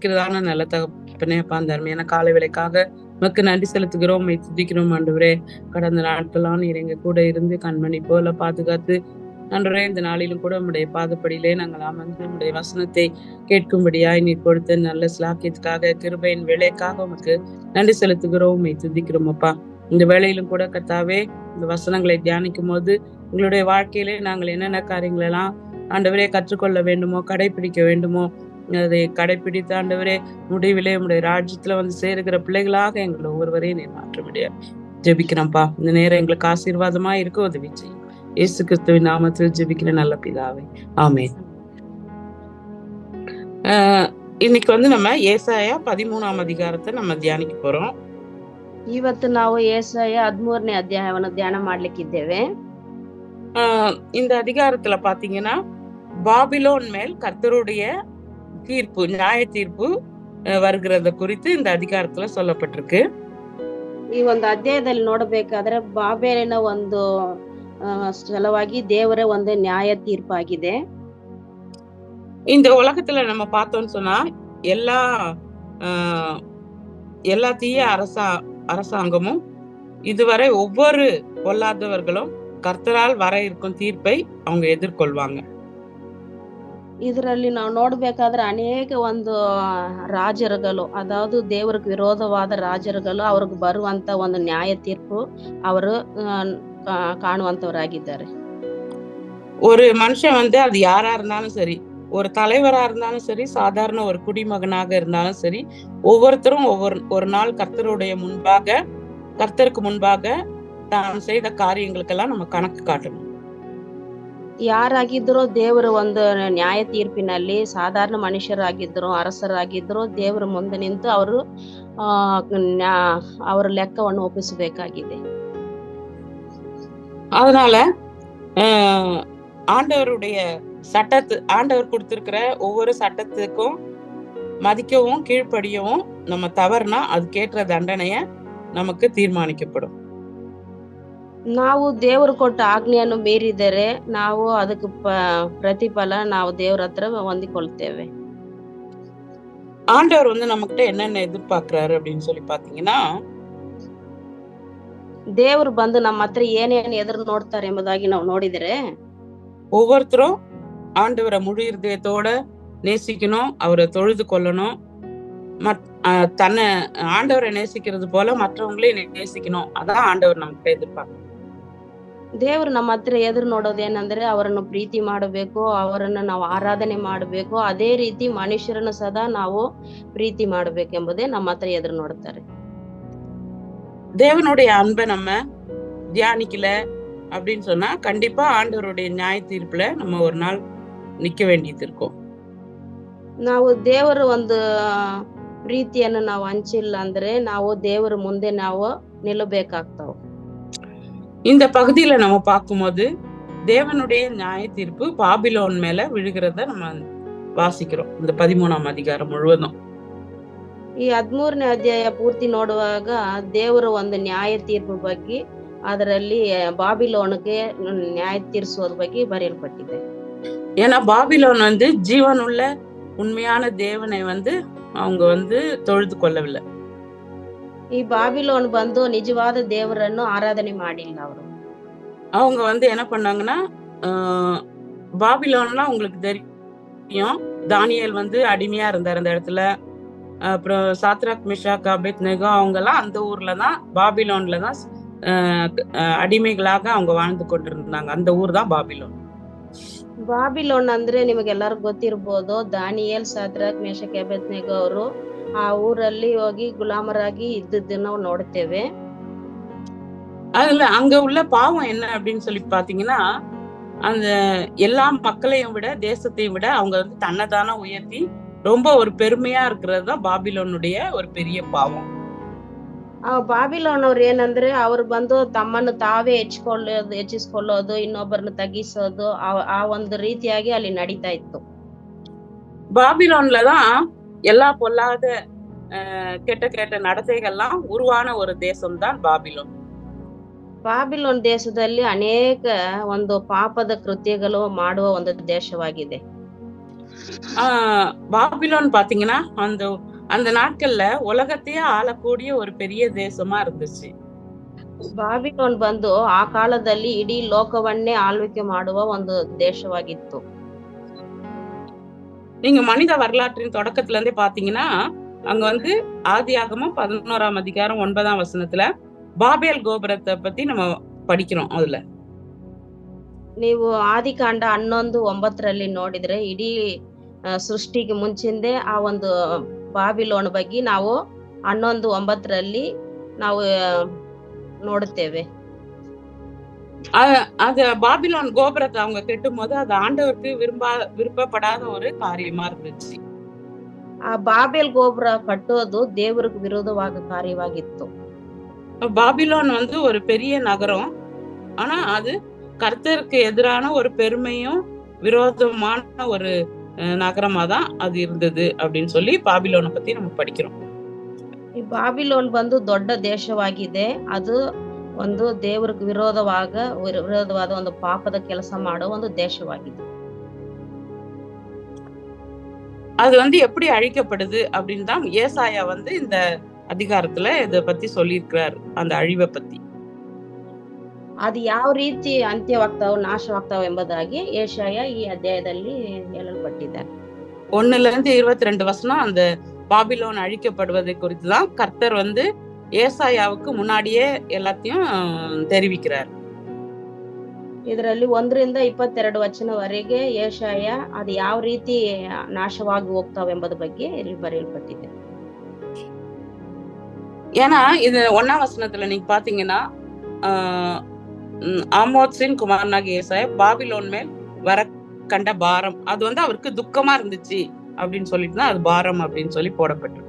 நேசிக்கிறதான நல்ல தகப்பனே, அப்பா அந்த அருமையான காலை வேளைக்காக உமக்கு நன்றி செலுத்துகிறோம், உம்மை துதிக்கிறோம் ஆண்டவரே. கடந்த நாட்கள்லாம் நீர் எங்க கூட இருந்து கண்மணி போல பாதுகாத்து ஆண்டவரே, இந்த நாளிலும் கூட உம்முடைய பாதப்படியிலே நாங்கள் அமர்ந்து உம்முடைய வசனத்தை கேட்கும்படியாய் நீர் கொடுத்த நல்ல சிலாக்கியத்துக்காக, கிருபையின் வேலைக்காக உமக்கு நன்றி செலுத்துகிறோம், உம்மை துதிக்கிறோம் அப்பா. இந்த வேளையிலும் கூட கர்த்தாவே, இந்த வசனங்களை தியானிக்கும் போது உங்களுடைய வாழ்க்கையிலே நாங்கள் என்னென்ன காரியங்கள் எல்லாம் ஆண்டவரே கற்றுக்கொள்ள வேண்டுமோ, கடைபிடிக்க வேண்டுமோ, அதை கடைபிடித்து ஆண்டவரே முடிவிலே உம்முடைய ராஜ்யத்துல வந்து சேருகிற பிள்ளைகளாக எங்களை ஒவ்வொருவரையும் நீர் மாற்ற முடியாது ஜெபிக்கிறோம்ப்பா. இந்த நேரம் எங்களுக்கு ஆசீர்வாதமா இருக்க உதவி செய்யும். இயேசு கிறிஸ்துவின் நாமத்தில் ஜெபிக்கிற நல்ல பிதாவே, ஆமென். இன்னைக்கு வந்து நம்ம ஏசாயா 13ஆம் அதிகாரத்தை நம்ம தியானிக்க போறோம். ಇವತ್ತು ನಾವು ಏಸಾಯ 13ನೇ ಅಧ್ಯಾಯವನ್ನು ಧ್ಯಾನ ಮಾಡ್ಲಿಕ್ಕಿದ್ದೇವೆ. இந்த அதிகாரத்துல பாத்தீங்கன்னா பாபிலோன் மேல் கர்த்தருடைய தீர்ப்பு, நியாய தீர்ப்பு வருகிறத குறித்து இந்த அதிகாரத்துல சொல்லப்பட்டிருக்கு. ಈ ಒಂದು ಅಧ್ಯಾಯದಲ್ಲಿ ನೋಡಬೇಕಾದ್ರೆ ಬಾಬೆಲಿನ ಒಂದು ಸಲುವಾಗಿ ದೇವರ ಒಂದು ನ್ಯಾಯ ತೀರ್ಪಾಗಿದೆ. இந்த உலகத்துல நம்ம பார்த்தோம்னு சொன்னா எல்லா தீய அரசாங்கமும் இதுவரை ஒவ்வொரு பொல்லாதவர்களும் கர்த்தரால் வர இருக்கும் தீர்ப்பை அவங்க எதிர்கொள்வாங்க. ಇದರಲ್ಲಿ ನಾವು ನೋಡ್ಬೇಕಾದ್ರೆ ಅನೇಕ ಒಂದು ರಾಜರುಗಳು, ಅದಾವುದು ದೇವರಿಗೆ ವಿರೋಧವಾದ ರಾಜರುಗಳು ಅವ್ರಿಗೆ ಬರುವಂತ ಒಂದು ನ್ಯಾಯ ತೀರ್ಪು ಅವರು காணுವಂತவರಾಗಿದ್ದಾರೆ. ஒரு மனுஷன் வந்து அது யாரா இருந்தாலும் சரி, ஒரு தலைவரா இருந்தாலும் சரி, சாதாரண ஒரு குடிமகனாக இருந்தாலும் சரி, ஒவ்வொருத்தரும் ஒரு நாள் கர்த்தருக்கு முன்பாக தான் செய்த காரியங்களுக்கெல்லாம் நம்ம கணக்கு காட்டணும். ಯಾರಾಗಿದ್ರೋ ದೇವರು ಒಂದು ನ್ಯಾಯ ತೀರ್ಪಿನಲ್ಲಿ ಸಾಧಾರಣ ಮನುಷ್ಯರಾಗಿದ್ರು, ಅರಸರಾಗಿದ್ರು, ದೇವರ ಮುಂದೆ ನಿಂತು ಅವರು ಅವರ ಲೆಕ್ಕವನ್ನು ಒಪ್ಪಿಸಬೇಕಾಗಿದೆ. அதனால ஆண்டவர் கொடுத்திருக்கிற ஒவ்வொரு சட்டத்துக்கும் மதிக்கவும் கீழ்ப்படியவும் நம்ம தவறுனா அதுக்கேற்ற தண்டனைய நமக்கு தீர்மானிக்கப்படும். ನಾವು ದೇವರು ಕೊಟ್ಟ ಆಜ್ಞೆಯನ್ನು ಮೀರಿದರೆ ನಾವು ಅದಕ್ಕೆ ಪ್ರತಿಫಲ ನಾವು ದೇವರ ಹತ್ರ ಹೊಂದಿಕೊಳ್ತೇವೆ. ஆண்டவர் வந்து நம்மகிட்ட என்னென்ன எதிர்பார்க்கிறாரு அப்படின்னு சொல்லி பாத்தீங்கன்னா, ದೇವರು ಬಂದು ನಮ್ಮ ಹತ್ರ ಏನೇನು ಎದುರು ನೋಡ್ತಾರೆ ಎಂಬುದಾಗಿ ನಾವು ನೋಡಿದರೆ, ஒவ்வொருத்தரும் ஆண்டவரை முழு இருதயத்தோட நேசிக்கணும், அவரை தொழுது கொள்ளணும், தன்னை ஆண்டவரை நேசிக்கிறது போல மற்றவங்களையும் நேசிக்கணும். அதான் ஆண்டவர் நம்மகிட்ட எதிர்பார்க்கணும். ದೇವರು ನಮ್ಮ ಹತ್ರ ಎದುರು ನೋಡೋದು ಏನಂದ್ರೆ ಅವರನ್ನು ಪ್ರೀತಿ ಮಾಡಬೇಕು, ಅವರನ್ನು ನಾವು ಆರಾಧನೆ ಮಾಡಬೇಕು, ಅದೇ ರೀತಿ ಮನುಷ್ಯರನ್ನು ಸದಾ ನಾವು ಪ್ರೀತಿ ಮಾಡಬೇಕೆಂಬುದೇ ನಮ್ಮ ಹತ್ರ ಎದುರು ನೋಡ್ತಾರೆ. தேவனுடைய அன்பை நம்ம தியானிக்கல அப்படின்னு சொன்னா கண்டிப்பா ஆண்டவருடைய நியாய தீர்ப்புல நம்ம ஒரு நாள் நிக்க வேண்டியது இருக்கும். ನಾವು ದೇವರ ಒಂದು ಪ್ರೀತಿಯನ್ನು ನಾವು ಹಂಚಿಲ್ಲ ಅಂದ್ರೆ ನಾವು ದೇವರ ಮುಂದೆ ನಾವು ನಿಲ್ಲಬೇಕಾಗ್ತಾವ. இந்த பகுதியில நம்ம பார்க்கும்போது தேவனுடைய நியாய தீர்ப்பு பாபிலோன் மேல விழுகிறத நம்ம வாசிக்கிறோம் இந்த 13ஆம் அதிகாரம் முழுவதும். ಈ 13ನೇ ಅಧ್ಯಾಯ ಪೂರ್ತಿ ನೋಡುವಾಗ ದೇವರ ಒಂದು ನ್ಯಾಯ ತೀರ್ಪು ಬಗ್ಗೆ, ಅದರಲ್ಲಿ ಬಾಬಿಲೋನ್ಗೆ ನ್ಯಾಯ ತೀರಿಸುವುದ ಬಗ್ಗೆ ಬರೆಯಲ್ಪಟ್ಟಿದೆ. ஏன்னா பாபிலோன் வந்து ஜீவனுள்ள உண்மையான தேவனை வந்து அவங்க வந்து தொழுது கொள்ளவில்லை. ಈ ಬಾಬಿಲೋನ್ ಬಂದು ನಿಜವಾದ ದೇವರನ್ನು ಆರಾಧನೆ ಮಾಡಿಲ್ಲ. அவங்க வந்து என்ன பண்ணாங்கன்னா, பாபிலோன்லாம் உங்களுக்கு தெரியும், தானியேல் வந்து அடிமையா இருந்தார் அந்த இடத்துல. அப்புறம் சாத்ராக், மிஷாக், அபேத்நேகோ அவங்க எல்லாம் அந்த ஊர்ல தான், பாபிலோன்ல தான் அடிமைகளாக அவங்க வாழ்ந்து கொண்டிருந்தாங்க. அந்த ஊர் தான் பாபிலோன். ಬಾಬಿಲೋನ್ ಅಂದ್ರೆ ನಿಮಗೆಲ್ಲರಿಗೂ ಗೊತ್ತಿರ್ಬೋದು. ದಾನಿಯೇಲ್, ಸಾದ್ರಾಕ್, ಮೇಷಕ್, ಅಬೇದ್ನೆಗೋ ಅವರು ಆ ಊರಲ್ಲಿ ಹೋಗಿ ಗುಲಾಮರಾಗಿ ಇದ್ದದ್ದನ್ನ ನೋಡ್ತೇವೆ. அதுல அங்க உள்ள பாவம் என்ன அப்படின்னு சொல்லி பாத்தீங்கன்னா, அந்த எல்லா மக்களையும் விட, தேசத்தையும் விட அவங்க வந்து தன்னைத்தானே உயர்த்தி ரொம்ப ஒரு பெருமையா இருக்கிறது தான் பாபிலோனுடைய ஒரு பெரிய பாவம். ಬಾಬಿಲೋನ್ ಅವ್ರು ಏನಂದ್ರೆ ಅವ್ರು ಬಂದು ತಮ್ಮನ್ನು ತಾವೇ ಹೆಚ್ಚಿಸ್ಕೊಳ್ಳೋದು, ಇನ್ನೊಬ್ಬರನ್ನು ತಗ್ಗಿಸೋದು, ಆ ಒಂದು ರೀತಿಯಾಗಿ ಅಲ್ಲಿ ನಡೀತಾ ಇತ್ತು. பாபிலோன்லதான் எல்லா பொல்லாத கெட்ட நடத்தைகள்லாம் உருவான ஒரு தேசம் தான் பாபிலோன். ಬಾಬಿಲೋನ್ ದೇಶದಲ್ಲಿ ಅನೇಕ ಒಂದು ಪಾಪದ ಕೃತ್ಯಗಳು ಮಾಡುವ ಒಂದು ದೇಶವಾಗಿದೆ. பாபிலோன் பாத்தீங்கன்னா அந்த அந்த நாட்கள்ல உலகத்தையே ஆளக்கூடிய ஒரு பெரிய தேசமா இருந்துச்சு. ಬಾಬಿಲೋನ್ ಬಂದು ಆ ಕಾಲದಲ್ಲಿ ಇಡೀ ಲೋಕವನ್ನೇ ಆಳ್ವಿಕೆ ಮಾಡುವ ಒಂದು ದೇಶವಾಗಿತ್ತು. நீங்க மனித வரலாற்றின் தொடக்கத்துல இருந்தே பாத்தீங்கன்னா அங்க வந்து ஆதியாகமம் 11ஆம் அதிகாரம் 9ஆம் வசனத்துல பாபேல் கோபுரத்தை பத்தி நம்ம படிக்கிறோம். அதுல ನೀವು ಆದಿಕಾಂಡ 11:9 ನೋಡಿದ್ರೆ ಇಡೀ ಸೃಷ್ಟಿಗೆ ಮುಂಚಿಂದೆ ಆ ಒಂದು ಬಾಬಿಲೋನ್ ಬಗ್ಗೆ ನಾವು 11:9 ನಾವು ನೋಡುತ್ತೇವೆ. அது பாபிலோன் கோபுரத்தை அவங்க கெட்டும் போது அது ஆண்டவருக்கு விருப்பப்படாத ஒரு காரியமா இருந்துச்சு. ಆ ಬಾಬೆಲ್ ಗೋಪುರ ಕಟ್ಟೋದು ದೇವರಿಗೆ ವಿರೋಧವಾದ ಕಾರ್ಯವಾಗಿತ್ತು. பாபிலோன் வந்து ஒரு பெரிய நகரம், ஆனா அது கர்த்தருக்கு எதிரான ஒரு பெருமையும் விரோதமான ஒரு நகரமா தான் அது இருந்தது அப்படின்னு சொல்லி பாபிலோனை பத்தி நம்ம படிக்கிறோம். ಈ ಬಾಬಿಲೋನ್ ಬಂದು ದೊಡ್ಡ ದೇಶವಾಗಿದೆ. ಅದು ಒಂದು ದೇವರಿಗೆ ವಿರೋಧವಾದ ಒಂದು ಪಾಪದ ಕೆಲಸ ಮಾಡೋ ಒಂದು ದೇಶವಾಗಿದೆ. அது வந்து எப்படி அழிக்கப்படுது அப்படின்னு தான் ஏசாயா வந்து இந்த அதிகாரத்துல இத பத்தி சொல்லியிருக்கிறார், அந்த அழிவை பத்தி. ಅದು ಯಾವ ರೀತಿ ಅಂತ್ಯವಾಗ್ತಾವ ನಾಶವಾಗ್ತಾವ ಎಂಬುದಾಗಿ ಏಷಾಯ ಈ ಅಧ್ಯಾಯದಲ್ಲಿ ಹೇಳಲ್ಪಟ್ಟಿದ್ದಾರೆ. 1-22 வசனம் அந்த பாபிலோன் அழிக்கப்படுவதை குறித்துதான் கர்த்தர் வந்து ஏசாயாவுக்கு முன்னாடியே எல்லாத்தையும் தெரிவிக்கிறார். ಇದರಲ್ಲಿ 1-22 ವಚನವರೆಗೆ ಏಷಾಯ ಅದು ಯಾವ ರೀತಿ ನಾಶವಾಗಿ ಹೋಗ್ತಾವೆಂಬುದ ಬಗ್ಗೆ ಇಲ್ಲಿ ಬರೆಯಲ್ಪಟ್ಟಿದೆ. ஏன்னா இது 1ஆம் வசனத்துல நீங்க பாத்தீங்கன்னா ஆமோத்சின் குமாரனாகிய ஏசாயா பாபிலோன் மேல் வர கண்ட பாரம் அது வந்து அவருக்கு துக்கமா இருந்துச்சு அப்படின்னு சொல்லிட்டு தான் அது பாரம் அப்படின்னு சொல்லி போடப்பட்டு.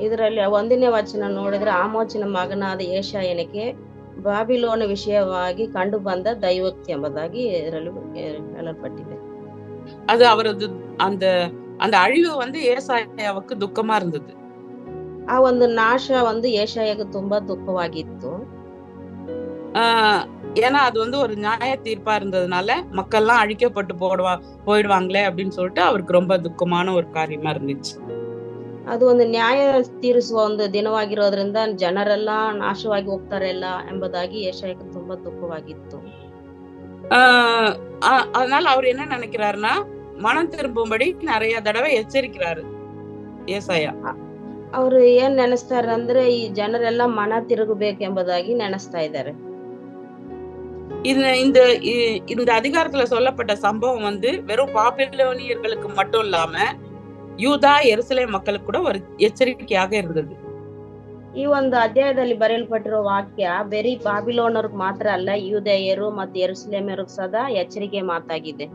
ಇದರಲ್ಲಿ 1ನೇ ವಚನ ನೋಡಿದ್ರೆ ಆಮೋಚನ ಮಗನಾದ ಏಷಾಯನಿಗೆ ಬಾಬಿಲೋನ ವಿಷಯವಾಗಿ ಕಂಡು ಬಂದ ದೈವೋಕ್ತಿ ಎಂಬುದಾಗಿ ಇದರಲ್ಲಿ ಹೇಳಲ್ಪಟ್ಟಿದೆ. அது அவரது அந்த அந்த அழிவு வந்து ஏசாயாவுக்கு துக்கமா இருந்தது. ಆ ಒಂದು ನಾಶ ಒಂದು ಏಷಾಯಗೆ ತುಂಬಾ ದುಃಖವಾಗಿತ್ತು. ஏன்னா அது வந்து ஒரு நியாய தீர்ப்பா இருந்ததுனால மக்கள்லாம் அழிக்கப்பட்டு போயிடுவாங்களே அப்படின்னு சொல்லிட்டு அவருக்கு ரொம்ப துக்கமான ஒரு காரியமா இருந்துச்சு. ಅದು ಒಂದು ನ್ಯಾಯ ತೀರಿಸುವ ಒಂದು ದಿನವಾಗಿರೋದ್ರಿಂದ ಜನರೆಲ್ಲ ನಾಶವಾಗಿ ಹೋಗ್ತಾರೆಲ್ಲ ಎಂಬುದಾಗಿ ಏಷಾಯಕ್ಕೆ ತುಂಬಾ ದುಃಖವಾಗಿತ್ತು. அதனால அவர் என்ன நினைக்கிறாருன்னா மனம் திரும்பும்படி நிறைய தடவை எச்சரிக்கிறாரு ஏசாயா. ಅವರು ಏನ್ ನೆನೆಸ್ತಾರೆ ಅಂದ್ರೆ ಈ ಜನರೆಲ್ಲ ಮನ ತಿರುಗಬೇಕು ಎಂಬುದಾಗಿ ನೆನೆಸ್ತಾ ಇದ್ದಾರೆ. இந்த அதிகாரத்துல சொல்லப்பட்ட சம்பவம் வந்து வெறும் பாபிலோனியர்களுக்கு மட்டும் இல்லாம யூதா எருசலேம் மக்களுக்கு கூட ஒரு ಎಚ್ಚರಿಕೆಯಾಗ இருந்தது. ಈ ಒಂದು ಅಧ್ಯಾಯದಲ್ಲಿ ಬರೆಯಲ್ಪಟ್ಟಿರೋ ವಾಕ್ಯ ಬರೀ ಬಾಬಿಲೋನರಿಗೆ ಮಾತ್ರ ಅಲ್ಲ, ಯೂದೆಯರು ಮತ್ತು ಯೆರೂಸಲೇಮಿಯರಿಗೆ ಸದಾ ಎಚ್ಚರಿಕೆ ಮಾತಾಗಿದೆ.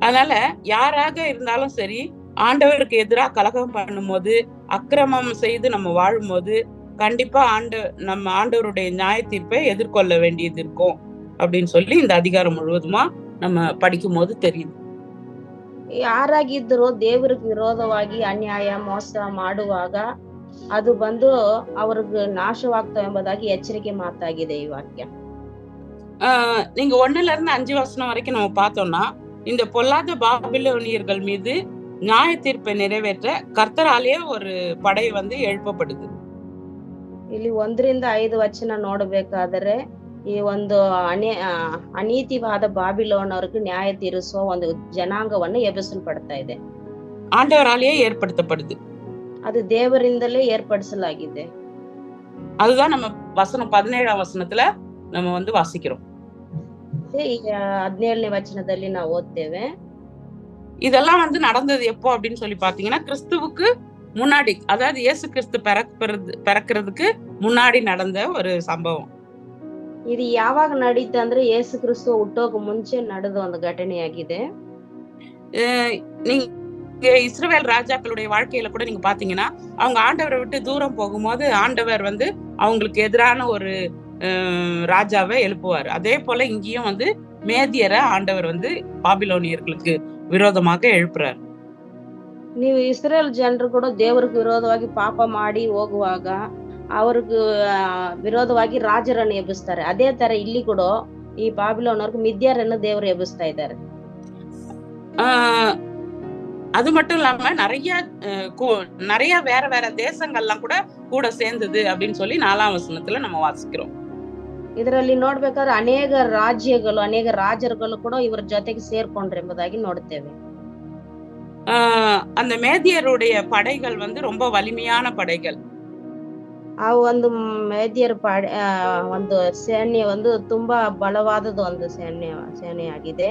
அதனால யாராக இருந்தாலும் சரி, ஆண்டவருக்கு எதிராக கலகம் பண்ணும்போது, அக்கிரமம் செய்து நம்ம வாழும்போது கண்டிப்பா நம்ம ஆண்டவருடைய நியாய தீர்ப்பை எதிர்கொள்ள வேண்டியது இருக்கும் அப்படின்னு சொல்லி இந்த அதிகாரம் முழுவதுமா நம்ம படிக்கும் போது தெரியுது. ಯಾರಾಗಿದ್ದರೂ ದೇವರಿಗೆ ವಿರೋಧವಾಗಿ ಅನ್ಯಾಯ ಮೋಸ ಮಾಡುವಾಗ ಅದು ಬಂದು ಅವ್ರಿಗೆ ನಾಶವಾಗ್ತಾವ ಎಂಬುದಾಗಿ ಎಚ್ಚರಿಕೆ ಮಾತಾಗಿದೆ ಈ ವಾಕ್ಯ. நீங்க 1-5 வசனம் வரைக்கும் நம்ம பார்த்தோம்னா இந்த பொல்லாத பாபிலோனியர்கள் மீது நியாய தீர்ப்பை நிறைவேற்ற கர்த்தராலேயே ஒரு படை வந்து எழுப்பப்படுது. ಇಲ್ಲಿ 1-5 ವಚನ ನೋಡಬೇಕಾದರೆ ಈ ಒಂದು ಅನೀತಿವಾದ ಬಾಬಿಲೋನ್ ಅವ್ರಿಗೆ ನ್ಯಾಯ ತೀರಿಸುವ ಒಂದು ಜನಾಂಗವನ್ನು ಎಬ್ಬಿಸಲ್ಪಡ್ತಾ ಇದೆ. ஆண்டவராலேயே ஏற்படுத்தப்படுது. அது தேவரிந்தலே ஏற்படுத்தலாಗಿದೆ. அதுதான் நம்ம வசனம் 17ஆம் வசனத்துல நம்ம வந்து வாசிக்கிறோம். 17ನೇ ವಚನದಲ್ಲಿ ನಾವು ಓದ್ತೇವೆ. இதெல்லாம் வந்து நடந்தது எப்போ அப்படின்னு சொல்லி பாத்தீங்கன்னா கிறிஸ்துவுக்கு முன்னாடி, அதாவது இயேசு கிறிஸ்து பிறக்கிறதுக்கு முன்னாடி நடந்த ஒரு சம்பவம். ಇದು ಯಾವಾಗ ನಡೀತು ಅಂದ್ರೆ ಯೇಸು ಕ್ರಿಸ್ತು ಹುಟ್ಟೋಕೆ ಮುಂಚೆ ನಡೆದ ಒಂದು ಘಟನೆಯಾಗಿದೆ. நீங்க இஸ்ரவேல் ராஜாக்களுடைய வாழ்க்கையில கூட நீங்க பாத்தீங்கன்னா அவங்க ஆண்டவரை விட்டு தூரம் போகும்போது ஆண்டவர் வந்து அவங்களுக்கு எதிரான ஒரு ராஜாவை எழுப்புவார். அதே போல இங்கேயும் வந்து மேதியரை ஆண்டவர் வந்து பாபிலோனியர்களுக்கு விரோதமாக எழுப்புறார். ನೀವು ಇಸ್ರೇಲ್ ಜನರು ಕೂಡ ದೇವರಿಗೆ ವಿರೋಧವಾಗಿ ಪಾಪ ಮಾಡಿ ಹೋಗುವಾಗ ಅವ್ರಿಗೆ ವಿರೋಧವಾಗಿ ರಾಜರನ್ನು ಎಬ್ಬಿಸ್ತಾರೆ. ಅದೇ ತರ ಇಲ್ಲಿ ಕೂಡ ಈ ಬಾಬಿಲೋನ್ ಅವ್ರಿಗೆ ಮಿದ್ಯಾರನ್ನು ದೇವರು ಎಬ್ಬಿಸ್ತಾ ಇದ್ದಾರೆ. ஆஹ் அது மட்டும் இல்லாம நிறைய வேற வேற தேசங்கள்லாம் கூட சேர்ந்தது அப்படின்னு சொல்லி 4ஆம் வசனத்துல நம்ம வாசிக்கிறோம். ಇದರಲ್ಲಿ ನೋಡ್ಬೇಕಾದ್ರೆ ಅನೇಕ ರಾಜ್ಯಗಳು ಅನೇಕ ರಾಜರುಗಳು ಕೂಡ ಇವರ ಜೊತೆಗೆ ಸೇರ್ಕೊಂಡ್ರು ಎಂಬುದಾಗಿ ನೋಡುತ್ತೇವೆ. அந்த மேதியருடைய படைகள் ரொம்ப வலிமையான படைகள். ಆ ಒಂದು ಮೇದ್ಯರ ಒಂದು ಸೈನ್ಯ ತುಂಬಾ ಬಲವಾದದ್ದು ಒಂದು ಸೇನೆಯಾಗಿದೆ.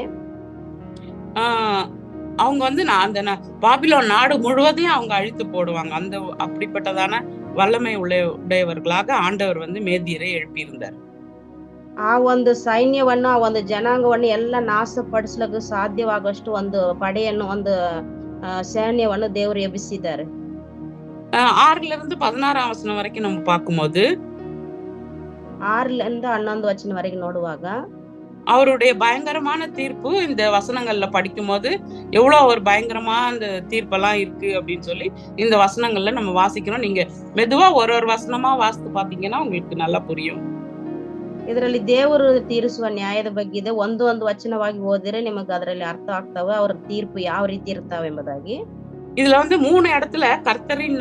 அவங்க அந்த பாபிலோன் நாடு முழுவதையும் அவங்க அழித்து போடுவாங்க. அந்த அப்படிப்பட்டதான வல்லமை உடையவர்களாக ஆண்டவர் மேதியரை எழுப்பியிருந்தார். ಆ ಒಂದು ಸೈನ್ಯವನ್ನು ಆ ಒಂದು ಜನಾಂಗವನ್ನು ಎಲ್ಲ ನಾಶಪಡಿಸಲಿಕ್ಕೆ ಸಾಧ್ಯವಾಗುವಷ್ಟು ಒಂದು ಪಡೆಯನ್ನು ಒಂದು ಸೈನ್ಯವನ್ನು ದೇವರು ಎಬ್ಬಿಸಿದ್ದಾರೆ. 6ல இருந்து 16ஆம் வசனம் வரைக்கும் நம்ம பார்க்கும்போது 6ல இருந்து 11 வசனம் வரைக்கும் ನೋಡುವಾಗ அவருடைய பயங்கரமான தீர்ப்பு இந்த வசனங்கள்ல படிக்கும் போது எவ்வளவு ஒரு பயங்கரமா அந்த தீர்ப்பெல்லாம் இருக்கு அப்படின்னு சொல்லி இந்த வசனங்கள்ல நம்ம வாசிக்கணும். நீங்க மெதுவா ஒரு வசனமா வாசித்து பாத்தீங்கன்னா உங்களுக்கு நல்லா புரியும். ಇದರಲ್ಲಿ ದೇವರು ತೀರಿಸುವ ನ್ಯಾಯದ ಬಗ್ಗೆ ಇದೆ. ಒಂದು ವಚನವಾಗಿ ಓದಿದ್ರೆ ನಿಮಗೆ ಅದರಲ್ಲಿ ಅರ್ಥ ಆಗ್ತಾವೆ ಅವರ ತೀರ್ಪು ಯಾವ ರೀತಿ ಇರ್ತಾವೆ ಎಂಬುದಾಗಿ. இதுல 3 இடத்துல கர்த்தரின்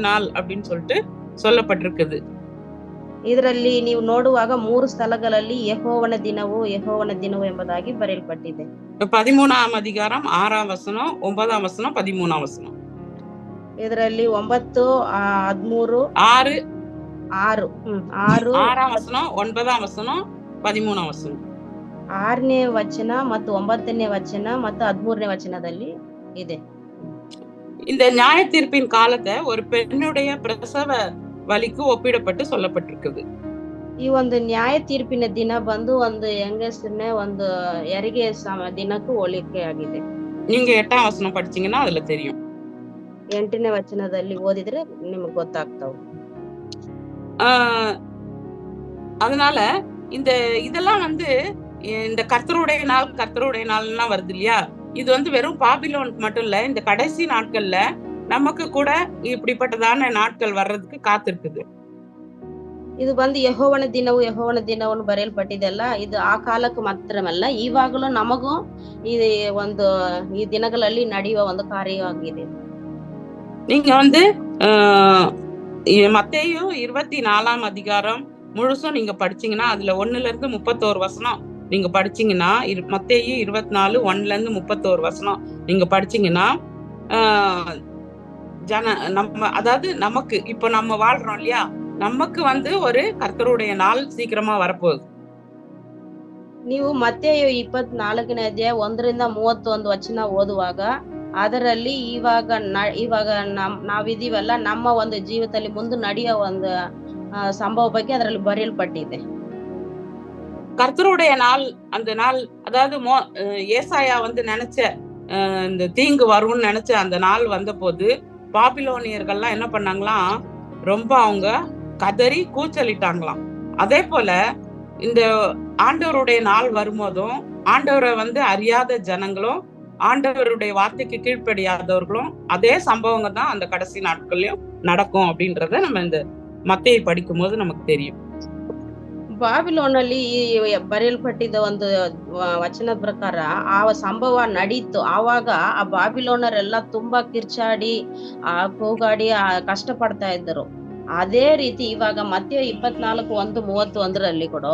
நாள் அப்படின்னு சொல்லிட்டு சொல்லப்பட்டிருக்குது. ಇದರಲ್ಲಿ ನೀವು ನೋಡುವಾಗ 3 ಸ್ಥಳಗಳಲ್ಲಿ ಯೆಹೋವನ ದಿನವು ಎಂಬುದಾಗಿ ಬರೆಯಲ್ಪಟ್ಟಿದೆ. 13ஆம் அதிகாரம் 6ஆம் வசனம் 9ஆம் வசனம் 13ஆம் வசனம். ಇದರಲ್ಲಿ 9 13 6 6ஆம் வசனம் 9ஆம் வசனம் 13ஆம் வசனம். 6ನೇ ವಚನ ಮತ್ತು 9ನೇ ವಚನ ಮತ್ತು 13ನೇ ವಚನದಲ್ಲಿ ಇದೆ. இந்த நியாய தீர்ப்பின் காலத்தை ஒரு பெண்ணுடைய பிரசவ வலிக்கு ஒப்பிடப்பட்டு சொல்லப்பட்டிருக்குது. ಈ ಒಂದು ನ್ಯಾಯ ತೀರ್ಪಿನ ದಿನ ಬಂದು ಒಂದು ಹೆಂಗಸರನ್ನ ಒಂದು ಹೆರಿಗೆ ದಿನಕ್ಕೂ ಹೋಲಿಕೆ ಆಗಿದೆ. நீங்க 8ஆம் வசனம் படிச்சீங்கன்னா அதுல தெரியும். 8ನೇ ವಚನದಲ್ಲಿ ಓದಿದ್ರೆ ನಿಮಗೆ ಗೊತ್ತಾಗ್ತಾವೆ. அதனால இதெல்லாம் இந்த கர்த்தருடைய நாள்லாம் வருது இல்லையா, இது வெறும் பாபிலோனுக்கு மட்டும் இல்ல, இந்த கடைசி நாட்கள்ல நமக்கு கூட இப்படிப்பட்டதான நாட்கள் வர்றதுக்கு காத்திருக்குது. ಇದು ಯೆಹೋವನ ದಿನವನ್ನು ಬರೆಯಲ್ಪಟ್ಟಿದೆಲ್ಲ. ಇದು ಆ ಕಾಲಕ್ಕೆ ಮಾತ್ರವಲ್ಲ, ಇವಾಗಲೂ ನಮಗೂ ಈ ದಿನಗಳಲ್ಲಿ ನಡೆಯುವ ಒಂದು ಕಾರ್ಯವಾಗಿದೆ. நீங்க மத்தேயு 24ஆம் அதிகாரம் முழுசும் நீங்க படிச்சீங்கன்னா அதுல 1ல இருந்து 31 வசனம் நீங்க படிச்சீங்கன்னா, மத்தேயு 24 1ல இருந்து 31 வசனம் நீங்க படிச்சீங்கன்னா அதாவது நமக்கு இப்ப நம்ம வாழ்றோம் இல்லையா, நமக்கு ஒரு கர்த்தருடைய நாள் சீக்கிரமா வரப்போகுது. ನೀವು ಮತ್ತೇಯು 24ನೇ ಅಧ್ಯಾಯ 1ರಿಂದ 31 ವಚನ ಓದುವಾಗ ಅದರಲ್ಲಿ ಇವಾಗ ನಾವಿದೀವಲ್ಲ, ನಮ್ಮ ಒಂದು ಜೀವಿತದಲ್ಲಿ ಮುಂದೆ ನಡೆಯೋ ಒಂದು ಸಂಭವ ಬಗ್ಗೆ ಅದರಲ್ಲಿ ಬರೆಯಲ್ಪಟ್ಟಿದೆ. கர்த்தருடைய நாள், அந்த நாள் அதாவது ஏசாயா நினைச்ச இந்த தீங்கு வரும்னு நினைச்ச அந்த நாள் வந்த போது பாபிலோனியர்கள்லாம் என்ன பண்ணாங்களாம், ரொம்ப அவங்க கதறி கூச்சலிட்டாங்களாம். அதே போல இந்த ஆண்டவருடைய நாள் வரும்போதும் ஆண்டவரை அறியாத ஜனங்களும் ஆண்டவருடைய வார்த்தைக்கு கீழ்ப்படியாதவர்களும் அதே சம்பவங்க தான் அந்த கடைசி நாட்கள்லயும் நடக்கும் அப்படின்றத நம்ம இந்த மத்தேயு படிக்கும் போது நமக்கு தெரியும். ಬಾಬಿಲೋನಲ್ಲಿ ಬರೆಯಲ್ಪಟ್ಟಿದ್ದ ಒಂದು ವಚನದ ಪ್ರಕಾರ ಆ ಸಂಭವ ನಡೀತು. ಆವಾಗ ಆ ಬಾಬಿಲೋನರೆಲ್ಲ ತುಂಬಾ ಕಿರ್ಚಾಡಿ ಕೂಗಾಡಿ ಕಷ್ಟ ಪಡ್ತಾ ಇದ್ದರು. ಅದೇ ರೀತಿ ಇವಾಗ ಮತ್ತೇಯು 24:1-31 ಕೂಡ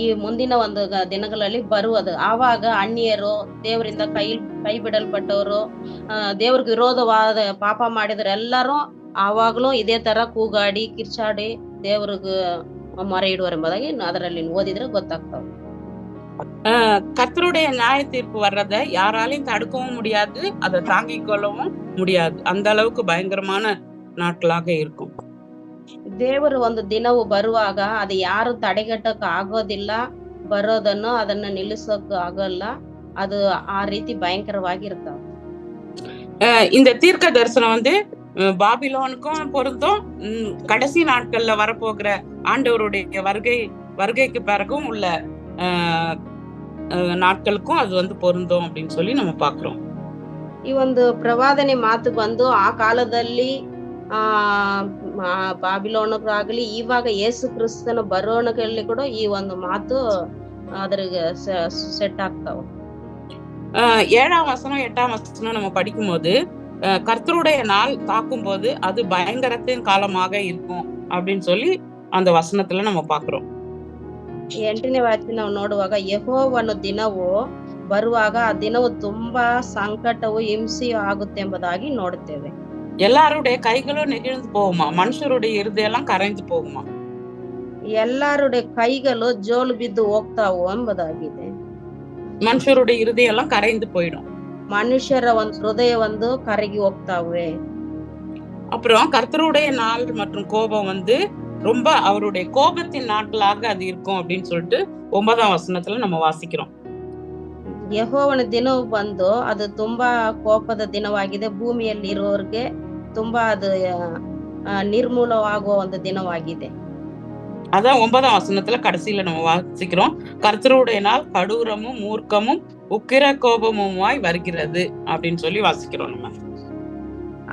ಈ ಮುಂದಿನ ಒಂದು ದಿನಗಳಲ್ಲಿ ಬರುವುದು. ಆವಾಗ ಅನ್ಯರು, ದೇವರಿಂದ ಕೈ ಬಿಡಲ್ಪಟ್ಟವರು, ದೇವ್ರಿಗೆ ವಿರೋಧವಾದ ಪಾಪ ಮಾಡಿದ್ರು ಎಲ್ಲರೂ ಆವಾಗ್ಲೂ ಇದೇ ತರ ಕೂಗಾಡಿ ಕಿರ್ಚಾಡಿ ದೇವ್ರಿಗೆ ಮೊರೆ ಇಡುವರು ಎಂಬುದಾಗಿ ಅದರಲ್ಲಿ ಓದಿದ್ರೆ ಗೊತ್ತಾಗ್ತಾವ. கர்த்தருடைய நியாய தீர்ப்பு வர்றதை யாராலையும் தடுக்கவும் முடியாது, அதை தாங்கிக் கொள்ளவும் முடியாது. அந்த அளவுக்கு பயங்கரமான நாட்களாக இருக்கும். ದೇವರು ಒಂದು ದಿನವು ಬರುವಾಗ ಅದು ಯಾರು ತಡೆಗಟ್ಟಕ್ ಆಗೋದಿಲ್ಲ, ಬರೋದನ್ನು ಅದನ್ನ ನಿಲ್ಲಿಸೋಕ್ ಆಗಲ್ಲ. ಅದು ಆ ರೀತಿ ಭಯಂಕರವಾಗಿರ್ತಾವ. இந்த தீர்க்க தரிசனம் பாபிலோனுக்கும் பொருந்தும், கடைசி நாட்கள்ல வரப்போகிற ஆண்டவருடைய வருகைக்கு பிறகும் உள்ள நாட்களுக்கும் அது பொருந்தும் அப்படின்னு சொல்லி நம்ம பாக்குறோம். ಈ ಒಂದು ಪ್ರವಾದನೆ ಮಾತು ಬಂದು ಆ ಕಾಲದಲ್ಲಿ ಬಾಬಿಲೋನಗಾಗಲಿ ಇವಾಗ ಯೇಸು ಕ್ರಿಸ್ತನ ಬರೋಣಗಳಲ್ಲಿ ಕೂಡ ಈ ಒಂದು ಮಾತು ಅದ್ರಿಗೆ ಸೆಟ್ ಆಗ್ತಾವ. 7ஆம் வசனம் 8ஆம் வசனம் நம்ம படிக்கும்போது கர்த்தருடைய நாள் தாக்கும் போது அது பயங்கரத்தின் காலமாக இருக்கும் அப்படின்னு சொல்லி அந்த வசனத்துல நம்ம பாக்குறோம். 8ನೇ ವಾಕ್ಯ ನಾವು ನೋಡುವಾಗ ಯೆಹೋವನ ದಿನವು ಬರುವಾಗ ಆ ದಿನವು ತುಂಬಾ ಸಂಕಟವು ಹಿಂಸೆಯೂ ಆಗುತ್ತೆ ಎಂಬುದಾಗಿ ನೋಡುತ್ತೇವೆ. எல்லாருடைய கைகளும் நெகிழ்ந்து போகுமா? மனுஷருடைய இருதயம் கரைந்து போகுமா? ಎಲ್ಲಾರುடைய ಕೈಗಳು ಜೋಲು ಬಿದ್ದು ಹೋಗ್ತಾವು ಎಂಬುದಾಗಿದೆ. மனுஷருடைய இருதயம் கரைந்து போயிடும். ಮನುಷ್ಯರ ಒಂದು ಹೃದಯ ಒಂದು ಕರಗಿ ಹೋಗ್ತಾವೆ. அப்புறம் கர்த்தருடைய நாள் மற்றும் கோபம் வந்து ரொம்ப அவருடைய கோபத்தின் நாட்களாக அது இருக்கும் அப்படின்னு சொல்லிட்டு 9ஆம் வசனத்துல நம்ம வாசிக்கிறோம். ಯೆಹೋವನ ದಿನವು ಬಂದು ಅದು ತುಂಬಾ ಕೋಪದ ದಿನವಾಗಿದೆ, ಭೂಮಿಯಲ್ಲಿ ಇರುವವರಿಗೆ ತುಂಬಾ ಅದು ನಿರ್ಮೂಲವಾಗುವ ಒಂದು ದಿನವಾಗಿದೆ. அதான் 9ஆம் வசனத்துல கடைசியில நம்ம வாசிக்கிறோம், கர்த்தருடைய நாள் கடூரமும் மூர்க்கமும் உக்கிர கோபமுமாய் வருகிறது அப்படின்னு சொல்லி வாசிக்கிறோம் நம்ம.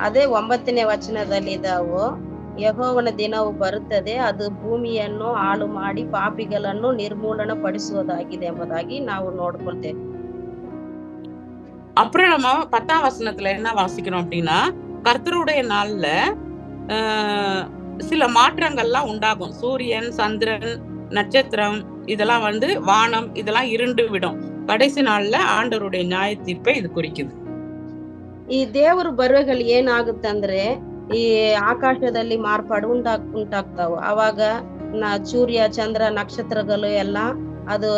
ಅದೇ 9ನೇ ವಚನದಲ್ಲಿ ಇದಾವು, ಯೆಹೋವನ ದಿನವು ಬರುತ್ತದೆ, ಅದು ಭೂಮಿಯನ್ನು ಹಾಳು ಮಾಡಿ ಪಾಪಿಗಳನ್ನು ನಿರ್ಮೂಲನ ಪಡಿಸುವುದಾಗಿದೆ ಎಂಬುದಾಗಿ ನಾವು ನೋಡ್ಕೊಳ್ತೇವೆ. அப்புறம் நம்ம 10ஆம் வசனத்துல என்ன வாசிக்கிறோம் அப்படின்னா, கர்த்தருடைய நாள்ல சில மாற்றங்கள்லாம் உண்டாகும். சூரியன், சந்திரன், நட்சத்திரம் இதெல்லாம் வந்து வானம் இதெல்லாம் இருண்டு விடும். கடைசி நாள்ல ஆண்டவருடைய நியாய தீர்ப்பை இது குறிக்குது. ಈ ದೇವರು ಬರುವೆಗಳು ಏನಾಗುತ್ತಂದ್ರೆ ಈ ಆಕಾಶದಲ್ಲಿ ಮಾರ್ಪಾಡು ಉಂಟಾಗ್ತಾವು. ಅವಾಗ ಸೂರ್ಯ, ಚಂದ್ರ, ನಕ್ಷತ್ರಗಳು ಎಲ್ಲ ಅದು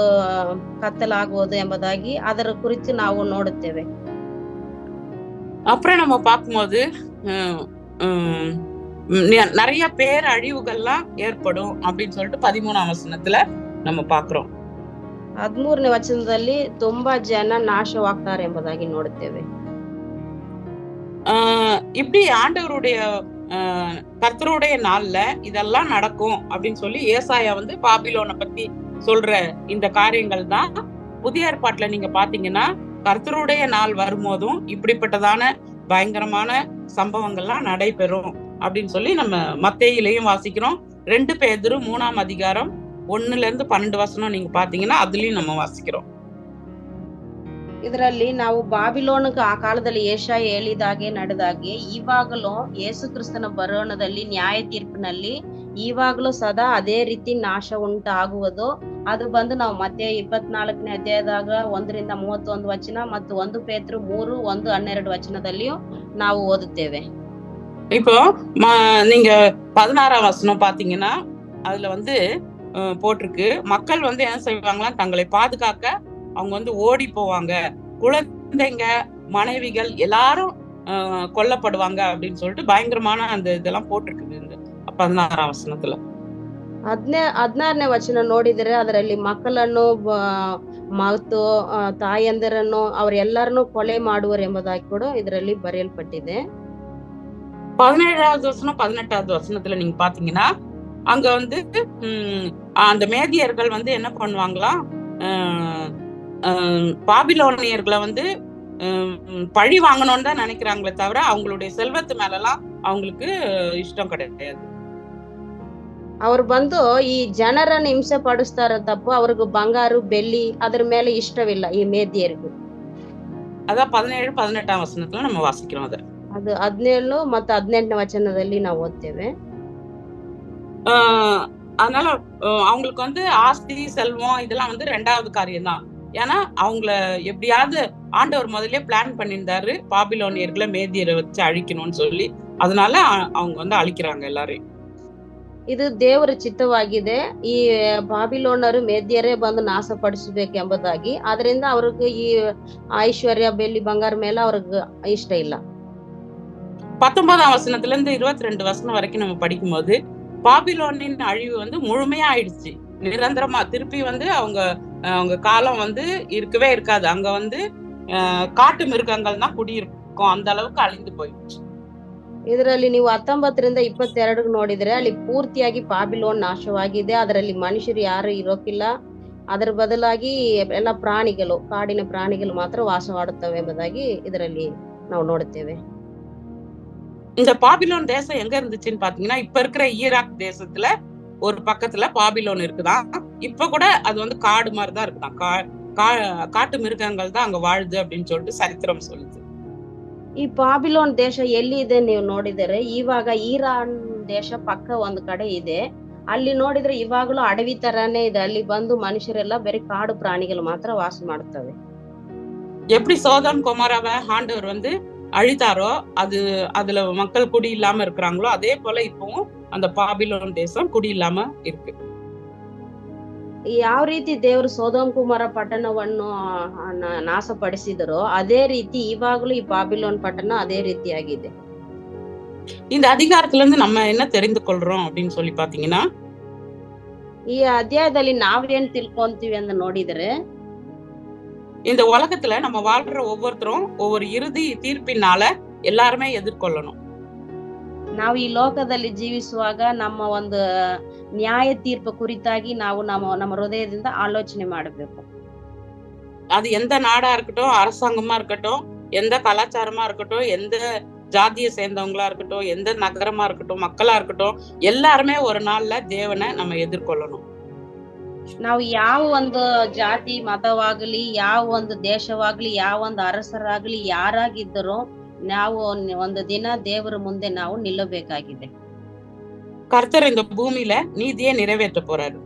ಕತ್ತಲಾಗುವುದು ಎಂಬುದಾಗಿ ಅದರ ಕುರಿತು ನಾವು ನೋಡುತ್ತೇವೆ. அப்புறம் நம்ம பார்க்கும்போது நிறைய பேரழிவுகள்லாம் ஏற்படும் அப்படின்னு சொல்லிட்டு 13ஆம் வசனத்துல நம்ம பாக்குறோம். 13ನೇ ವಚನದಲ್ಲಿ ತುಂಬಾ ಜನ ನಾಶವಾಗ್ತಾರೆ ಎಂಬುದಾಗಿ ನೋಡುತ್ತೇವೆ. இப்படி ஆண்டவருடைய கர்த்தருடைய நாள்ல இதெல்லாம் நடக்கும் அப்படின்னு சொல்லி ஏசாயா வந்து பாபிலோனை பத்தி சொல்ற இந்த காரியங்கள் தான் புதிய ஏற்பாட்டுல நீங்க பாத்தீங்கன்னா கர்த்தருடைய நாள் வரும்போதும் இப்படிப்பட்டதான பயங்கரமான சம்பவங்கள்லாம் நடைபெறும் அப்படின்னு சொல்லி நம்ம மத்தேயிலையும் வாசிக்கிறோம். 2 பேதுரு 3ஆம் அதிகாரம் 1ல 12 வசனம் நீங்க பாத்தீங்கன்னா அதுலயும் நம்ம வாசிக்கிறோம். ಇದರಲ್ಲಿ ನಾವು ಬಾಬಿಲೋನ್ ಆ ಕಾಲದಲ್ಲಿ ಯೆಶಾಯ ಹೇಳಿದಾಗೆ ನಡೆದಾಗೆ ಇವಾಗಲೂ ಯೇಸು ಕ್ರಿಸ್ತನ ಬರೋಣದಲ್ಲಿ ನ್ಯಾಯ ತೀರ್ಪಿನಲ್ಲಿ ಇವಾಗಲೂ ಸದಾ ಅದೇ ರೀತಿ ನಾಶ ಉಂಟಾಗುವುದು. ಅದು ಬಂದು ನಾವು ಮತ್ತೆ 24ನೇ ಅಧ್ಯಾಯದಾಗ 1ರಿಂದ 31 ವಚನ ಮತ್ತು 1 ಪೇತ್ರ 3:1-12 ವಚನದಲ್ಲಿಯೂ ನಾವು ಓದುತ್ತೇವೆ. இப்போ நீங்க 16ஆம் வசனம் பாத்தீங்கன்னா அதுல வந்து போட்டிருக்கு, மக்கள் வந்து என்ன செய்வாங்களா, தங்களை பாதுகாக்க அவங்க வந்து ஓடி போவாங்க, குழந்தைங்க, மனைவிகள் எல்லாரும் கொல்லப்படுவாங்க அப்படின்னு சொல்லிட்டு பயங்கரமான அந்த இதெல்லாம் போட்டிருக்குது இந்த 16ஆம் வசனத்துல. 16ನೇ ವಚನ ನೋಡಿದರೆ ಅದರಲ್ಲಿ ಮಕ್ಕಳನ್ನು ಮತ್ತು ತಾಯಂದಿರನ್ನು ಅವರೆಲ್ಲರನ್ನು ಕೊಲೆ ಮಾಡುವರು ಎಂಬುದಾಗಿ ಕೂಡ ಇದರಲ್ಲಿ ಬರೆಯಲ್ಪಟ್ಟಿದೆ. 17வது வசனம் 18வது வசனத்துல நீங்க பாத்தீங்கன்னா அங்க வந்து அந்த மேதியர்கள் வந்து என்ன பண்ணுவாங்களாம், பாபிலோனியர்களை வந்து பழி வாங்கணும்னு தான் நினைக்கிறாங்களே தவிர அவங்களுடைய செல்வத்து மேலலாம் அவங்களுக்கு இஷ்டம் கிடையாது. ಅವ್ರು ಬಂದು ಈ ಜನರನ್ನು ಹಿಂಸೆ ಪಡಿಸ್ತಾರ ತಪ್ಪು, ಅವ್ರಿಗೆ ಬಂಗಾರು ಬೆಳ್ಳಿ ಅದ್ರ ಮೇಲೆ ಇಷ್ಟವಿಲ್ಲ ಈ ಮೇದಿಯರಿಗೆ. அதான் 17 18ஆம் வசனத்துல நம்ம வாசிக்கிறோம். ಅದು 17 ಮತ್ತು 18ನೇ ವಚನದಲ್ಲಿ ನಾವು ಓದ್ತೇವೆ. அதனால அவங்களுக்கு வந்து ஆஸ்தி செல்வம் இதெல்லாம் வந்து 2வது காரியம் தான். ஏன்னா அவங்கள எப்படியாவது ஆண்டவர் முதல்ல பிளான் பண்ணியிருந்தாரு பாபிலோனியர்களை மேதியரை வச்சு அழிக்கணும்னு சொல்லி, அதனால அவங்க வந்து அழிக்கிறாங்க எல்லாரையும். ಇದು ದೇವರ ಚಿತ್ತವಾಗಿದೆ, ಈ ಬಾಬಿಲೋನರು ಮೇದ್ಯರೇ ಬಂದು ನಾಶಪಡಿಸಬೇಕು ಎಂಬುದಾಗಿ. ಆದ್ರಿಂದ ಅವ್ರಿಗೆ ಈ ಐಶ್ವರ್ಯ ಬೆಳ್ಳಿ ಬಂಗಾರ ಮೇಲೆ ಅವ್ರಿಗೆ ಇಷ್ಟ ಇಲ್ಲ. 19ஆம் வசனத்துல இருந்து 22 வசனம் வரைக்கும் நம்ம படிக்கும்போது பாபிலோனின் அழிவு வந்து முழுமையா ஆயிடுச்சு, நிரந்தரமா. திருப்பி வந்து அவங்க காலம் வந்து இருக்கவே இருக்காது. அங்க வந்து காட்டு மிருகங்கள் தான் குடியிருக்கும், அந்த அளவுக்கு அழிந்து போயிடுச்சு. ಇದರಲ್ಲಿ ನೀವು 19ರಿಂದ 22 ನೋಡಿದ್ರೆ ಅಲ್ಲಿ ಪೂರ್ತಿಯಾಗಿ ಬಾಬಿಲೋನ್ ನಾಶವಾಗಿದೆ. ಅದರಲ್ಲಿ ಮನುಷ್ಯರು ಯಾರು ಇರೋಕಿಲ್ಲ. ಅದರ ಬದಲಾಗಿ ಎಲ್ಲ ಪ್ರಾಣಿಗಳು, ಕಾಡಿನ ಪ್ರಾಣಿಗಳು ಮಾತ್ರ ವಾಸವಾಡುತ್ತವೆ ಎಂಬುದಾಗಿ ಇದರಲ್ಲಿ ನಾವು ನೋಡುತ್ತೇವೆ. இந்த பாபிலோன் தேசம் எங்க இருந்துச்சுன்னு பாத்தீங்கன்னா இப்ப இருக்கிற ஈராக் தேசத்துல ஒரு பக்கத்துல பாபிலோன் இருக்குதான். இப்ப கூட அது வந்து காடு மாதிரிதான் இருக்குதான். காட்டு மிருகங்கள் தான் அங்க வாழுது அப்படின்னு சொல்லிட்டு சரித்திரம் சொல்லுது. ಈ ಬಾಬಿಲೋನ್ ದೇಶ ಎಲ್ಲಿದೆ ನೀವು ನೋಡಿದರೆ ಇವಾಗ ಇರಾನ್ ದೇಶ ಪಕ್ಕ ಒಂದು ಕಡೆ ಇದೆ. ಅಲ್ಲಿ ನೋಡಿದ್ರೆ ಇವಾಗಲೂ ಅಡವಿ ತರಾನೇ ಇದೆ. ಅಲ್ಲಿ ಬಂದು ಮನುಷ್ಯರೆಲ್ಲ ಬರೀ ಕಾಡು ಪ್ರಾಣಿಗಳು ಮಾತ್ರ ವಾಸ ಮಾಡ್ತವೆ. எப்படி சோதம் கொமோராவை ஆண்டவர் அழித்தாரோ, அதுல மக்கள் குடி இல்லாம இருக்கிறாங்களோ, அதே போல இப்பவும் அந்த பாபிலோன் தேசம் குடி இல்லாம இருக்கு. ಯಾವ ರೀತಿ ದೇವರು ಸೋದೋಮ್ ಕುಮಾರ ಪಟ್ಟಣವನ್ನು ನಾಶಪಡಿಸಿದರೋ ಅದೇ ರೀತಿ ಇವಾಗಲೂ ಈ ಬಾಬಿಲೋನ್ ಪಟ್ಟಣ ಅದೇ ರೀತಿಯಾಗಿದೆ. இந்த அதிகாரத்துல இருந்து நம்ம என்ன தெரிந்து கொள்றோம் அப்படின்னு சொல்லி பாத்தீங்கன்னா, ಈ ಅಧ್ಯಾಯದಲ್ಲಿ ನಾವೇನ್ ತಿಳ್ಕೊಂತೀವಿ ಅಂತ ನೋಡಿದ್ರೆ, இந்த உலகத்துல நம்ம வாழ்ற ஒவ்வொருத்தரும் ஒவ்வொரு இறுதி தீர்ப்பினால எல்லாருமே எதிர்கொள்ளணும். ನಾವು ಈ ಲೋಕದಲ್ಲಿ ಜೀವಿಸುವಾಗ ನಮ್ಮ ಒಂದು ನ್ಯಾಯ ತೀರ್ಪು ಕುರಿತಾಗಿ ನಾವು ನಮ್ಮ ಹೃದಯದಿಂದ ಆಲೋಚನೆ ಮಾಡಬೇಕು. அது எந்த நாடா இருக்கட்டும், அரசாங்கமா இருக்கட்டும், எந்த கலாச்சாரமா இருக்கட்டும், எந்த ஜாதியை சேர்ந்தவங்களா இருக்கட்டும், எந்த நகரமா இருக்கட்டும், மக்களா இருக்கட்டும், எல்லாருமே ஒரு நாள்ல தேவனை நம்ம எதிர்கொள்ளணும். ನಾವು ಯಾವ ಒಂದು ಜಾತಿ ಮತವಾಗಲಿ, ಯಾವ ಒಂದು ದೇಶವಾಗ್ಲಿ, ಯಾವ ಒಂದು ಅರಸರಾಗ್ಲಿ, ಯಾರಾಗಿದ್ದರೂ ನಾವು ಒಂದು ದಿನ ದೇವರ ಮುಂದೆ ನಾವು ನಿಲ್ಲಬೇಕಾಗಿದೆ. கர்த்தர் இந்த பூமியில நீதியை நிறைவேற்ற போறாரு.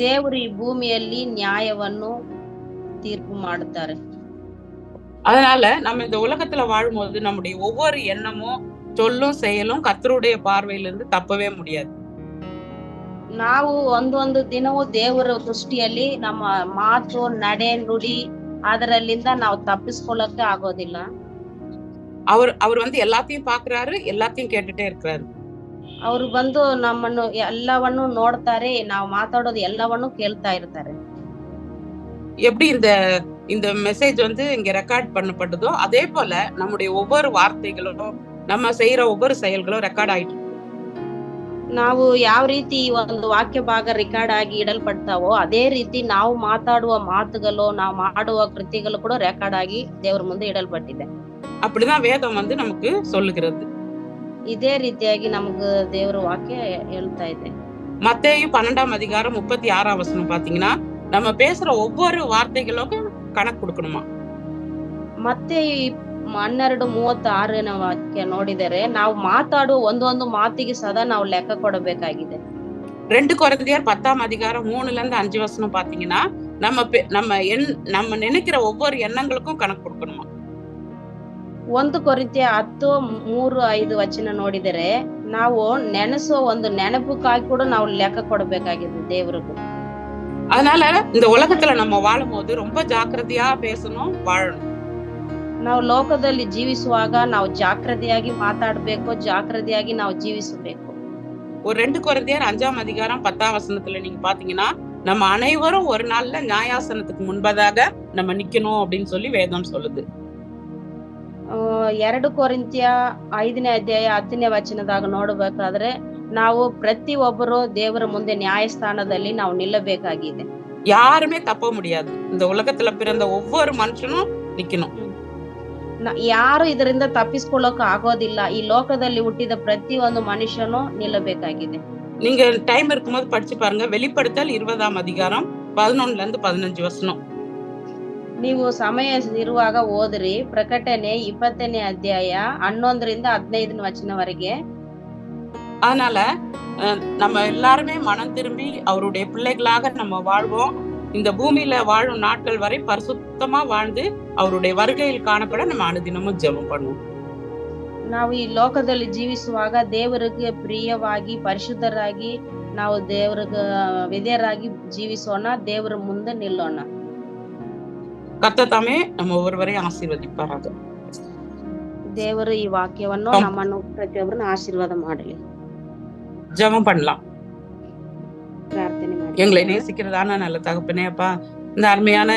ದೇವರು ಈ ಭೂಮಿಯಲ್ಲಿ ನ್ಯಾಯವನ್ನು ತೀರ್ಪು ಮಾಡುತ್ತಾರೆ. அதனால நம்ம இந்த உலகத்துல வாழும்போது நம்முடைய ஒவ்வொரு எண்ணமும் சொல்லும் செயலும் கர்த்தருடைய பார்வையிலிருந்து தப்பவே முடியாது. ನಾವು ಒಂದೊಂದು ದಿನವೂ ದೇವರ ದೃಷ್ಟಿಯಲ್ಲಿ ನಮ್ಮ ಮಾತು, ನಡೆ, ನುಡಿ ಅದರಲ್ಲಿಂದ ನಾವು ತಪ್ಪಿಸ್ಕೊಳ್ಳಕ್ಕೆ ಆಗೋದಿಲ್ಲ. அவர் எல்லாத்தையும் பாக்குறாரு, எல்லாத்தையும் கேட்டுட்டே இருக்கிறாரு. ಅವರು ಬಂದು ನಮ್ಮನ್ನು ಎಲ್ಲವನ್ನು ನೋಡ್ತಾರೆ, ನಾವು ಮಾತಾಡೋದು ಎಲ್ಲವನ್ನು ಕೇಳ್ತಾ ಇರ್ತಾರೆ. எப்படி இந்த மெசேஜ் இங்க ரெக்கார்ட் பண்ணப்பட்டதோ அதே போல நம்முடைய ஒவ்வொரு வார்த்தைகளும், நம்ம செய்யற ஒவ்வொரு செயல்களும் ரெக்கார்ட் ஆயிட்டு. ನಾವು ಯಾವ ರೀತಿ ಒಂದು ವಾಕ್ಯ ಭಾಗ ರೆಕಾರ್ಡ್ ಆಗಿ ಇಡಲ್ಪಡ್ತಾವೋ ಅದೇ ರೀತಿ ನಾವು ಮಾತಾಡುವ ಮಾತುಗಳು, ನಾವು ಮಾಡುವ ಕೃತ್ಯಗಳು ಕೂಡ ರೆಕಾರ್ಡ್ ಆಗಿ ದೇವರ ಮುಂದೆ ಇಡಲ್ಪಟ್ಟಿದೆ. அப்படிதான் வேதம் நமக்கு சொல்லுகிறது. ಇದೇ ರೀತಿಯಾಗಿ ನಮ್ಗೆ ದೇವರ ವಾಕ್ಯ ಹೇಳ್ತಾ ಇದೆ. மத்தேயு 12ஆம் அதிகாரம் 36ஆம் வசனம் பாத்தீங்கன்னா, நம்ம பேசுற ஒவ்வொரு வார்த்தைகளுக்கும் கணக்கு கொடுக்கணுமா. ಮತ್ತೇಯು 12:36 ವಾಕ್ಯ ನೋಡಿದರೆ ನಾವು ಮಾತಾಡುವ ಒಂದೊಂದು ಮಾತಿಗೆ ಸದಾ ನಾವು ಲೆಕ್ಕ ಕೊಡಬೇಕಾಗಿದೆ. 2 கொரிந்தியர் 10ஆம் அதிகாரம் 3-5 வசனம் பாத்தீங்கன்னா, நம்ம நினைக்கிற ஒவ்வொரு எண்ணங்களுக்கும் கணக்கு கொடுக்கணுமா. 1 ಕೊರಿಂಥಿಯ 10:3-5 ವಚನ ನೋಡಿದರೆ ನಾವು ನೆನೆಸೋ ಒಂದು ನೆನಪುಕ್ಕಾಗಿ ಕೂಡ ನಾವು ಲೆಕ್ಕ ಕೊಡಬೇಕಾಗಿದೆ ದೇವರಿಗೂ. அதனால இந்த உலகத்துல நம்ம வாழும் போது ரொம்ப ஜாக்கிரதையா பேசணும், வாழணும். ನಾವು ಲೋಕದಲ್ಲಿ ಜೀವಿಸುವಾಗ ನಾವು ಜಾಗೃತಿಯಾಗಿ ಮಾತಾಡಬೇಕು, ಜಾಗೃತಿಯಾಗಿ ನಾವು ಜೀವಿಸಬೇಕು. ஒரு 2 கொரிந்தியர் 5ஆம் அதிகாரம் 10ஆம் வசனத்துல நீங்க பாத்தீங்கன்னா, நம்ம அனைவரும் ஒரு நாள்ல நியாயாசனத்துக்கு முன்பதாக நம்ம நிக்கணும் அப்படின்னு சொல்லி வேதம் சொல்லுது. 2 ಕೊರಿಂಥಿಯ 5ನೇ ಅಧ್ಯಾಯ 10ನೇ ವಚನದಾಗ ನೋಡಬೇಕಾದ್ರೆ ನಾವು ಪ್ರತಿ ಒಬ್ಬರು ದೇವರ ಮುಂದೆ ನ್ಯಾಯಸ್ಥಾನದಲ್ಲಿ ನಾವು ನಿಲ್ಲಬೇಕಾಗಿದೆ. யாருமே தப்ப முடியாது. இந்த உலகத்துல பிறந்த ஒவ்வொரு மனுஷனும் நிக்கணும். ಯಾರು ಇದರಿಂದ ತಪ್ಪಿಸ್ಕೊಳ್ಳೋಕೆ ಆಗೋದಿಲ್ಲ. ಈ ಲೋಕದಲ್ಲಿ ಹುಟ್ಟಿದ ಪ್ರತಿ ಒಂದು ಮನುಷ್ಯನು ನಿಲ್ಲಬೇಕಾಗಿದೆ. நீங்க டைம் இருக்கும்போது படிச்சு பாருங்க. வெளிப்படுத்தல் 20ஆம் அதிகாரம் 11-15 வசனம். ನೀವು ಸಮಯ ಇರುವಾಗ ಓದ್ರಿ. ಪ್ರಕಟಣೆ 20ನೇ ಅಧ್ಯಾಯ 11-15 ವಚನವರೆಗೆ. அதனால நம்ம எல்லாருமே மனம் திரும்பி அவருடைய பிள்ளைகளாக நம்ம வாழ்வோம். இந்த பூமியில வாழும் நாட்கள் வரை பரிசுத்தமா வாழ்ந்து அவருடைய வருகையில் காணப்பட நம்ம அனுதினமும் ஜெபம் பண்ணுவோம். ನಾವು ಈ ಲೋಕದಲ್ಲಿ ಜೀವಿಸುವಾಗ ದೇವರಿಗೆ ಪ್ರಿಯವಾಗಿ ಪರಿಶುದ್ಧರಾಗಿ ನಾವು ದೇವರಿಗೆ ವಿಧೇಯರಾಗಿ ಜೀವಿಸೋಣ, ದೇವರ ಮುಂದೆ ನಿಲ್ಲೋಣ. கர்த்தர் தாமே நம்ம ஒவ்வொருவரையும் ஆசீர்வதிப்பாராக. ದೇವರು ಈ ವಾಕ್ಯವನ್ನು ನಮ್ಮನ್ನು ಪ್ರತಿಯೊಬ್ಬರನ್ನು ಆಶೀರ್ವಾದ ಮಾಡಲಿ. ஜெபம் பண்ணலாம். ಪ್ರಾರ್ಥನೆ ಮಾಡಿ. எங்களை நேசிக்கிறதான நல்ல தகப்பனே அப்பா, இந்த அருமையான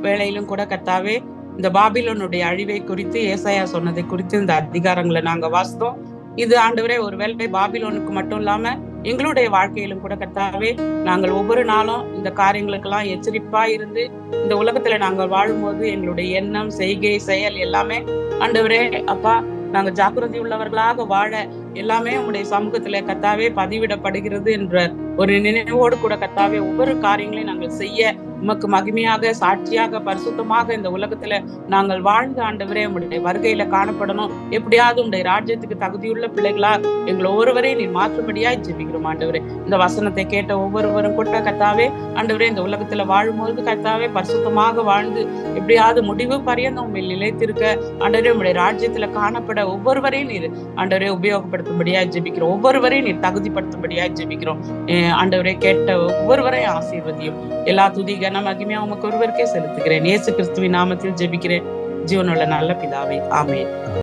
வேளையிலும் கூட கர்த்தாவே, இந்த பாபிலோனுடைய அழிவை குறித்து ஏசாயா சொன்னதை குறித்து இந்த அதிகாரங்களை நாங்க வாசித்தோம். இது ஆண்டவரே ஒருவேளை பாபிலோனுக்கு மட்டும் இல்லாம எங்களுடைய வாழ்க்கையிலும் கூட கர்த்தாவே, நாங்கள் ஒவ்வொரு நாளும் இந்த காரியங்களுக்கெல்லாம் எச்சரிப்பா இருந்து இந்த உலகத்துல நாங்கள் வாழும்போது எங்களுடைய எண்ணம், செய்கை, செயல் எல்லாமே ஆண்டவரே அப்பா, நாங்க ஜாக்கிரதை உள்ளவர்களாக வாழ எல்லாமே உங்களுடைய சமூகத்துல கர்த்தாவே பதிவிடப்படுகிறது என்ற ஒரு நினைவோடு கூட கர்த்தாவே ஒவ்வொரு காரியங்களையும் நாங்கள் செய்ய உமக்கு மகிமையாக, சாட்சியாக, பரிசுத்தமாக இந்த உலகத்துல நாங்கள் வாழ்ந்து ஆண்டவரே உம்முடைய வருகையில காணப்படணும். எப்படியாவது உம்முடைய ராஜ்யத்துக்கு தகுதியுள்ள பிள்ளைகளா எங்களை ஒவ்வொருவரையும் நீர் மாற்றும்படியாய் ஜெபிக்கிறோம் ஆண்டவரே. இந்த வசனத்தை கேட்ட ஒவ்வொருவரும் கூட கர்த்தாவே ஆண்டவரே இந்த உலகத்துல வாழும்போது கர்த்தாவே பரிசுத்தமாக வாழ்ந்து எப்படியாவது முடிவு பரியந்தம் உண்மையில் நிலைத்திருக்க ஆண்டவரே உம்முடைய ராஜ்யத்துல காணப்பட ஒவ்வொருவரையும் நீர் ஆண்டவரே உபயோகப்படுத்தும்படியாய் ஜெபிக்கிறோம். ஒவ்வொருவரையும் நீர் தகுதிப்படுத்தும்படியாய் ஜெபிக்கிறோம். ஆண்டவரே கேட்ட ஒவ்வொருவரையும் ஆசீர்வதியும். எல்லா துதி கன மகிமையா உமக்கு ஒருவருக்கே செலுத்துகிறேன். இயேசு கிறிஸ்துவின் நாமத்தில் ஜெபிக்கிறேன் ஜீவனுள்ள நல்ல பிதாவே, ஆமென்.